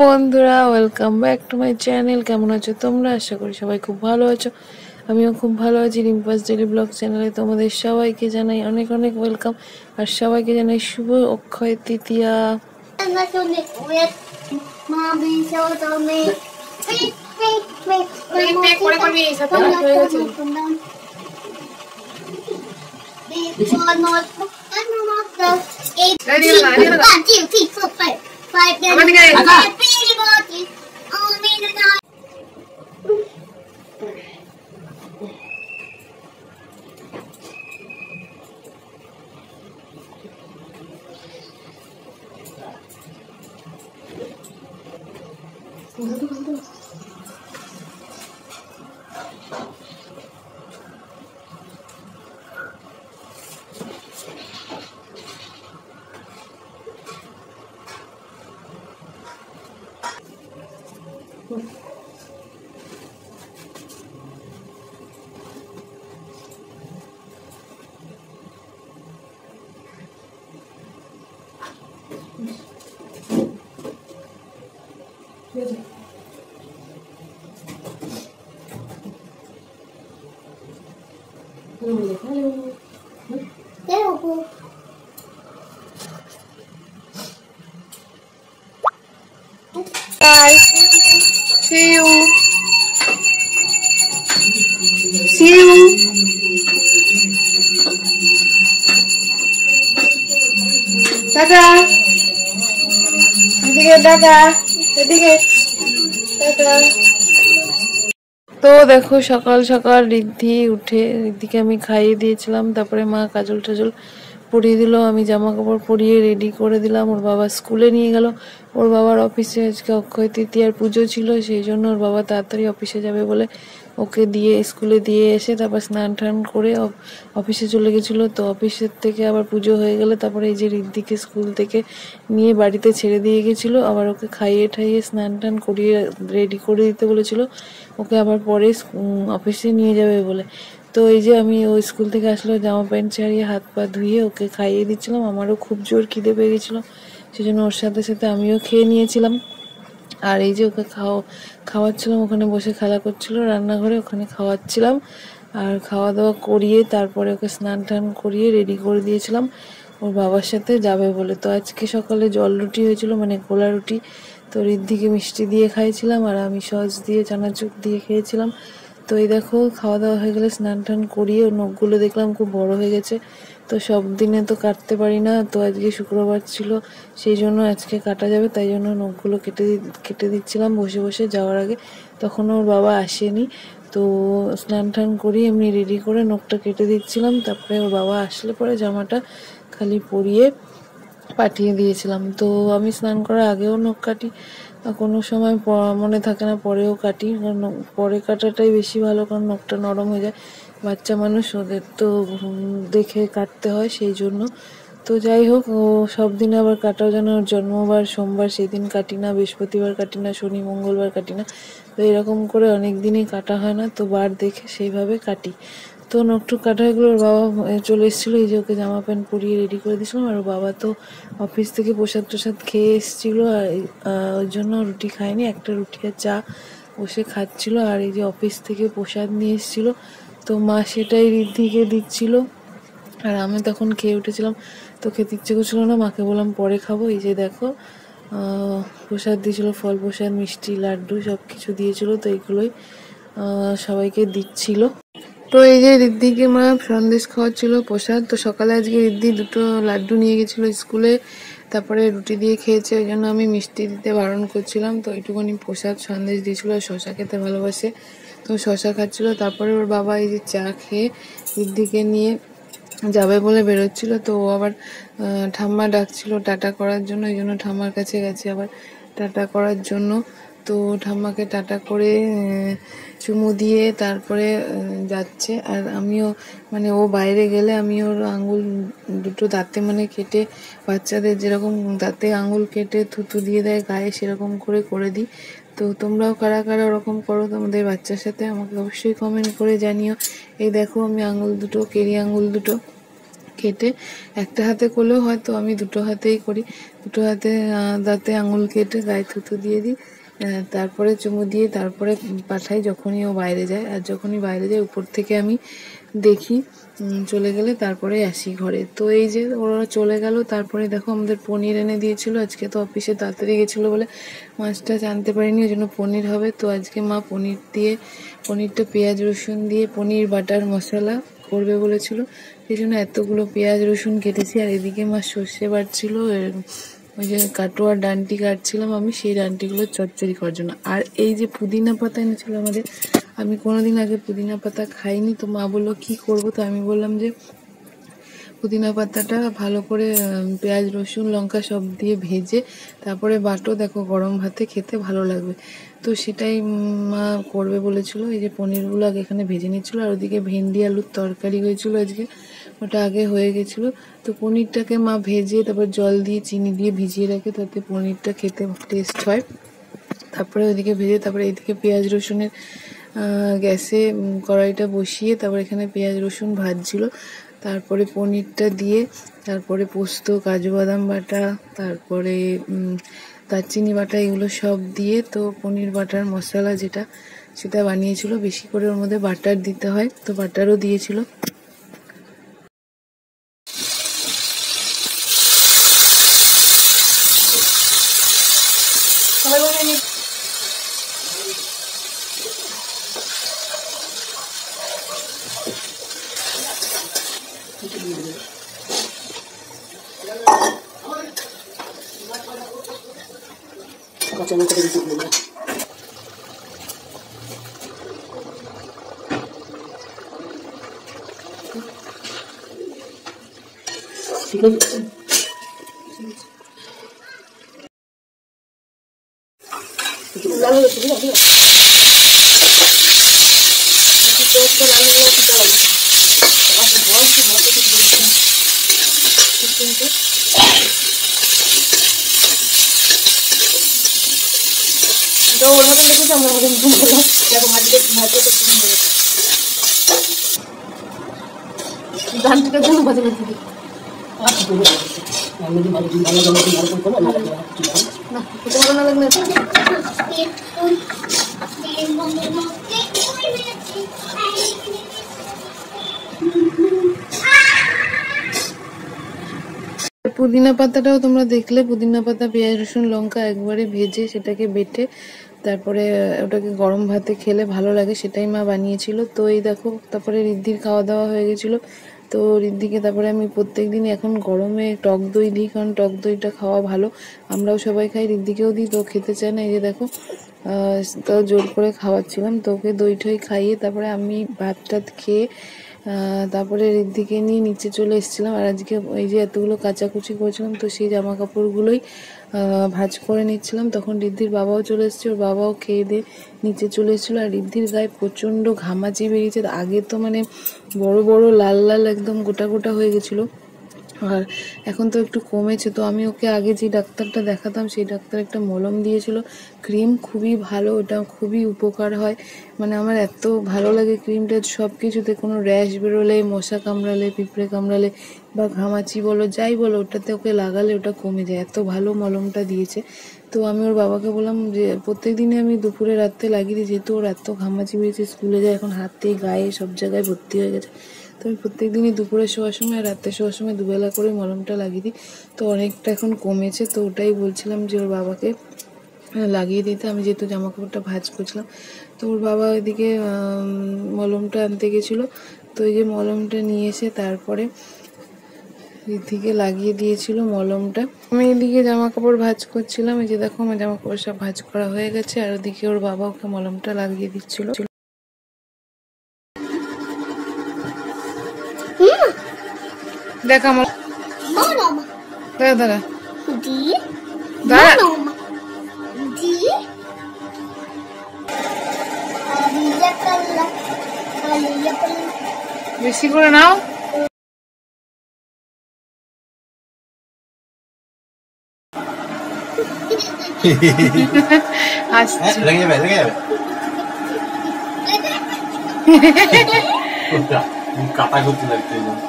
বন্ধুরা, welcome back to my channel. কেমন আছো তোমরা? আশা করি সবাই খুব ভালো আছো। আমিও খুব ভালো আছি। রিম্পাস ডেইলি ব্লগ চ্যানেলে তোমাদের সবাইকে জানাই অনেক অনেক ওয়েলকাম, আর সবাইকে জানাই শুভ Akshaya Tritiya. Bye. See you. See you. Tata. এদিকে দাদা, এদিকে দাদা। তো দেখো, সকাল সকাল রিদ্ধি উঠে, রিদ্ধিকে আমি খাইয়ে দিয়েছিলাম, তারপরে মা কাজল টাজল পরিয়ে দিল, আমি জামা কাপড় পরিয়ে রেডি করে দিলাম। ওর বাবা স্কুলে নিয়ে গেল। ওর বাবার অফিসে আজকে অক্ষয় তৃতীয়ার পুজো ছিল, সেই জন্য ওর বাবা তাড়াতাড়ি অফিসে যাবে বলে ওকে দিয়ে স্কুলে দিয়ে এসে তারপর স্নান টান করে অফিসে চলে গেছিলো। তো অফিসের থেকে আবার পুজো হয়ে গেলে তারপরে এই যে রিদ্ধিকে স্কুল থেকে নিয়ে বাড়িতে ছেড়ে দিয়ে গেছিলো, আবার ওকে খাইয়ে ঠাইয়ে স্নান টান করিয়ে রেডি করে দিতে বলেছিল ওকে আবার পরে অফিসে নিয়ে যাবে বলে। তো এই যে আমি ওই স্কুল থেকে আসলে জামা প্যান্ট ছাড়িয়ে হাত পা ধুয়ে ওকে খাইয়ে দিচ্ছিলাম। আমারও খুব জোর খিদে পেয়ে গেছিলো, সেই জন্য ওর সাথে সাথে আমিও খেয়ে নিয়েছিলাম। আর এই যে ওকে খাওয়াচ্ছিলাম, ওখানে বসে খেলা করছিল রান্নাঘরে, ওখানে খাওয়াচ্ছিলাম। আর খাওয়া দাওয়া করিয়ে তারপরে ওকে স্নান টান করিয়ে রেডি করে দিয়েছিলাম ওর বাবার সাথে যাবে বলে। তো আজকে সকালে জল রুটি হয়েছিল, মানে গোলা রুটি। তো রিদ্ধিকে মিষ্টি দিয়ে খাইয়েছিলাম, আর আমি সস দিয়ে চানাচুর দিয়ে খেয়েছিলাম। তো এই দেখো, খাওয়া দাওয়া হয়ে গেলে স্নান টান করিয়ে ওর নখগুলো দেখলাম খুব বড় হয়ে গেছে। তো সব দিনে তো কাটতে পারি না, তো আজকে শুক্রবার ছিল, সেই জন্য আজকে কাটা যাবে, তাই জন্য নখগুলো কেটে দিচ্ছিলাম বসে বসে যাওয়ার আগে। তখন ওর বাবা আসেনি, তো স্নান টান করি এমনি রেডি করে নখটা কেটে দিচ্ছিলাম। তারপরে ওর বাবা আসলে পরে জামাটা খালি পরিয়ে পাঠিয়ে দিয়েছিলাম। তো আমি স্নান করার আগেও নখ কাটি, কোনো সময় মনে থাকে না পরেও কাটি, কারণ পরে কাটাটাই বেশি ভালো, কারণ নখটা নরম হয়ে যায়। বাচ্চা মানুষ, ওদের তো দেখে কাটতে হয়, সেই জন্য। তো যাই হোক, ও সব দিন আবার কাটাও যেন, ওর জন্মবার সোমবার সেই দিন কাটি না, বৃহস্পতিবার কাটি না, শনি মঙ্গলবার কাটি না। তো এরকম করে অনেক দিনই কাটা হয় না, তো বার দেখে সেইভাবে কাটি। তো নখটুক কাটা হয়ে গেলো, ওর বাবা চলে এসেছিলো, এই যে ওকে জামা প্যান্ট পরিয়ে রেডি করে দিয়েছিলাম। আর ওর বাবা তো অফিস থেকে প্রসাদ টোসাদ খেয়ে এসেছিলো, আর ওই জন্য রুটি খায়নি, একটা রুটি আর চা বসে খাচ্ছিলো। আর এই যে অফিস থেকে প্রসাদ নিয়ে এসেছিলো, তো মা সেটাই রিদ্ধিকে দিচ্ছিল। আর আমি তখন খেয়ে উঠেছিলাম, তো খেতে ইচ্ছে করছিলো না, মাকে বললাম পরে খাবো। এই যে দেখো, প্রসাদ দিয়েছিলো, ফল প্রসাদ, মিষ্টি, লাড্ডু সব কিছু দিয়েছিলো, তো এইগুলোই সবাইকে দিচ্ছিল। তো এই যে রিদ্ধিকে মা সন্দেশ খাওয়াচ্ছিল প্রসাদ। তো সকালে আজকে রিদ্ধি দুটো লাড্ডু নিয়ে গেছিলো স্কুলে, তারপরে রুটি দিয়ে খেয়েছে, ওই জন্য আমি মিষ্টি দিতে বারণ করছিলাম। তো এইটুকুনি প্রসাদ সন্দেশ দিয়েছিলো, আর শশা খেতে ভালোবাসে, তো শশা খাচ্ছিলো। তারপরে ওর বাবা এই যে চা খেয়ে রিদ্ধিকে নিয়ে যাবে বলে বেরোচ্ছিল। তো ও আবার ঠাম্মা ডাকছিল টাটা করার জন্য, এই জন্য ঠাম্মার কাছে গেছে আবার টাটা করার জন্য। তো ঠাম্মাকে টাটা করে চুমু দিয়ে তারপরে যাচ্ছে। আর আমিও, মানে ও বাইরে গেলে আমি ওর আঙুল দুটো দাঁতে মানে কেটে, বাচ্চাদের যেরকম দাঁতে আঙুল কেটে থুতু দিয়ে দেয় গায়ে, সেরকম করে দিই। তো তোমরাও কারা কারা ওরকম করো তোমাদের বাচ্চার সাথে, আমাকে অবশ্যই কমেন্ট করে জানিও। এই দেখো, আমি আঙুল দুটো, কেরি আঙুল দুটো কেটে একটা হাতে করলেও হয়তো আমি দুটো হাতেই করি। দুটো হাতে দাঁতে আঙুল কেটে গায়ে থুতু দিয়ে দিই, তারপরে চুমু দিয়ে তারপরে পাঠাই যখনই ও বাইরে যায়। আর যখনই বাইরে যায় উপর থেকে আমি দেখি চলে গেলে তারপরে আসি ঘরে। তো এই যে ওরা চলে গেল, তারপরে দেখো আমাদের পনির এনে দিয়েছিল। আজকে তো অফিসে তাড়াতাড়ি গেছিলো বলে মাছটা জানতে পারিনি, ওই জন্য পনির হবে। তো আজকে মা পনিরটা পেঁয়াজ রসুন দিয়ে পনির বাটার মশলা করবে বলেছিল, সেই জন্য এতগুলো পেঁয়াজ রসুন কেটেছি। আর এদিকে মা সর্ষে বাটছিল, ওই যে কাটোয়ার ডান্টি কাটছিলাম আমি, সেই ডান্টিগুলো চচ্চড়ি করার জন্য। আর এই যে পুদিনা পাতা এনেছিল আমাদের, আমি কোনোদিন আগে পুদিনা পাতা খাইনি। তো মা বললো কি করবো, তো আমি বললাম যে পুদিনা পাতাটা ভালো করে পেঁয়াজ রসুন লঙ্কা সব দিয়ে ভেজে তারপরে বাটো, দেখো গরম ভাতে খেতে ভালো লাগবে। তো সেটাই মা করবে বলেছিল। এই যে পনিরগুলো আগে এখানে ভেজে নিচ্ছিল, আর ওদিকে ভেন্ডি আলুর তরকারি হয়েছিল আজকে, ওটা আগে হয়ে গেছিলো। তো পনিরটাকে মা ভেজে তারপর জল দিয়ে চিনি দিয়ে ভিজিয়ে রাখে, তাতে পনিরটা খেতে টেস্ট হয়। তারপরে ওইদিকে ভেজে তারপরে এইদিকে পেঁয়াজ রসুনের গ্যাসে কড়াইটা বসিয়ে তারপর এখানে পেঁয়াজ রসুন ভাজছিল, তারপরে পনিরটা দিয়ে তারপরে পোস্ত কাজু বাদাম বাটা তারপরে দারচিনি বাটা এগুলো সব দিয়ে তো পনির বাটার মশলা যেটা সেটা বানিয়েছিল। বেশি করে ওর মধ্যে বাটার দিতে হয়, তো বাটারও দিয়েছিল। ঠিক আছে, তো ওর মতন দেখেছি আমরা আমাদের ঘুম করলাম, দেখো ভাজিতে ধানটাকে জন্য ভাজি করতে দিই না, ভালো না লাগলে পুদিনা পাতাটাও তোমরা দেখলে, পুদিনা পাতা পেঁয়াজ রসুন লঙ্কা একবারে ভেজে সেটাকে বেটে তারপরে ওটাকে গরম ভাতে খেলে ভালো লাগে, সেটাই মা বানিয়েছিল। তো এই দেখো তারপরে রিদ্ধির খাওয়া দাওয়া হয়ে গেছিলো। তো রিদ্ধিকে তারপরে আমি প্রত্যেক দিন এখন গরমে টক দই দিই, কারণ টক দইটা খাওয়া ভালো, আমরাও সবাই খাই, রিদ্ধিকেও দিই। তো খেতে চায় না, এই যে দেখো তো জোর করে খাওয়াচ্ছিলাম। তো ওকে দই ঠই খাইয়ে তারপরে আমি ভাত টাত খেয়ে তারপরে রিদ্ধিকে নিয়ে নিচে চলে এসেছিলাম। আর আজকে এই যে এতগুলো কাচাকুচি করেছিলাম, তো সেই জামা কাপড়গুলোই ভাঁজ করে নিচ্ছিলাম। তখন রিদ্ধির বাবাও চলে এসেছে, ওর বাবাও খেয়ে দিয়ে নিচে চলে এসেছিলো। আর রিদ্ধির গায়ে প্রচণ্ড ঘামাচি বেরিয়েছে, আগে তো মানে বড় বড় লাল লাল একদম গোটা গোটা হয়ে গেছিলো, আর এখন তো একটু কমেছে। তো আমি ওকে আগে যে ডাক্তারটা দেখাতাম সেই ডাক্তার একটা মলম দিয়েছিল, ক্রিম খুবই ভালো, ওটা খুবই উপকার হয়। মানে আমার এত ভালো লাগে ক্রিমটা, সব কিছুতে কোনো র্যাশ বেরোলে, মশা কামড়ালে, পিঁপড়ে কামড়ালে বা ঘামাচি বলো যাই বলো, ওটাতে ওকে লাগালে ওটা কমে যায়, এত ভালো মলমটা দিয়েছে। তো আমি ওর বাবাকে বললাম যে প্রত্যেক দিনে আমি দুপুরে রাত্রে লাগিয়ে দিই, যেহেতু ওর এত ঘামাচি বেরিয়েছে, স্কুলে যায় এখন, হাতে গায়ে সব জায়গায় ভর্তি হয়ে গেছে। তো আমি প্রত্যেক দিনই দুপুরে শোয়ার সময় আর রাত্রে শোয়ার সময় দুবেলা করে মলমটা লাগিয়ে দিই। তো অনেকটা এখন কমেছে, তো ওটাই বলছিলাম যে ওর বাবাকে লাগিয়ে দিতে। আমি যেহেতু জামা কাপড়টা ভাঁজ করছিলাম, তো ওর বাবা ওইদিকে মলমটা আনতে গেছিলো। তো এই যে মলমটা নিয়ে এসে তারপরে রিদ্ধিকে লাগিয়ে দিয়েছিল মলমটা। আমি এদিকে জামা কাপড় ভাঁজ করছিলাম, এই যে দেখো আমার জামা কাপড় সব ভাঁজ করা হয়ে গেছে, আর ওদিকে ওর বাবা ওকে মলমটা লাগিয়ে দিচ্ছিল। দেখ আমার দাঁড়া দাঁড়া দাঁড়া, বেশি করে নাও।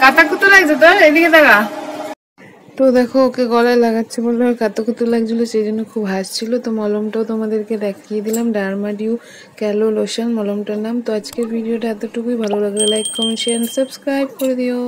কাতাকুতো লাগছে তোর, এদিকে দেখা। তো দেখো ওকে গলায় লাগাচ্ছে বললো আর কাতুকুতু লাগছিল, সেই জন্য খুব হাসছিল। তো মলমটাও তোমাদেরকে দেখিয়ে দিলাম, ডার্মাডিউ ক্যালো লোশন মলমটার নাম। তো আজকের ভিডিওটা এতটুকুই, ভালো লাগলে লাইক কমেন্ট শেয়ার সাবস্ক্রাইব করে দিও।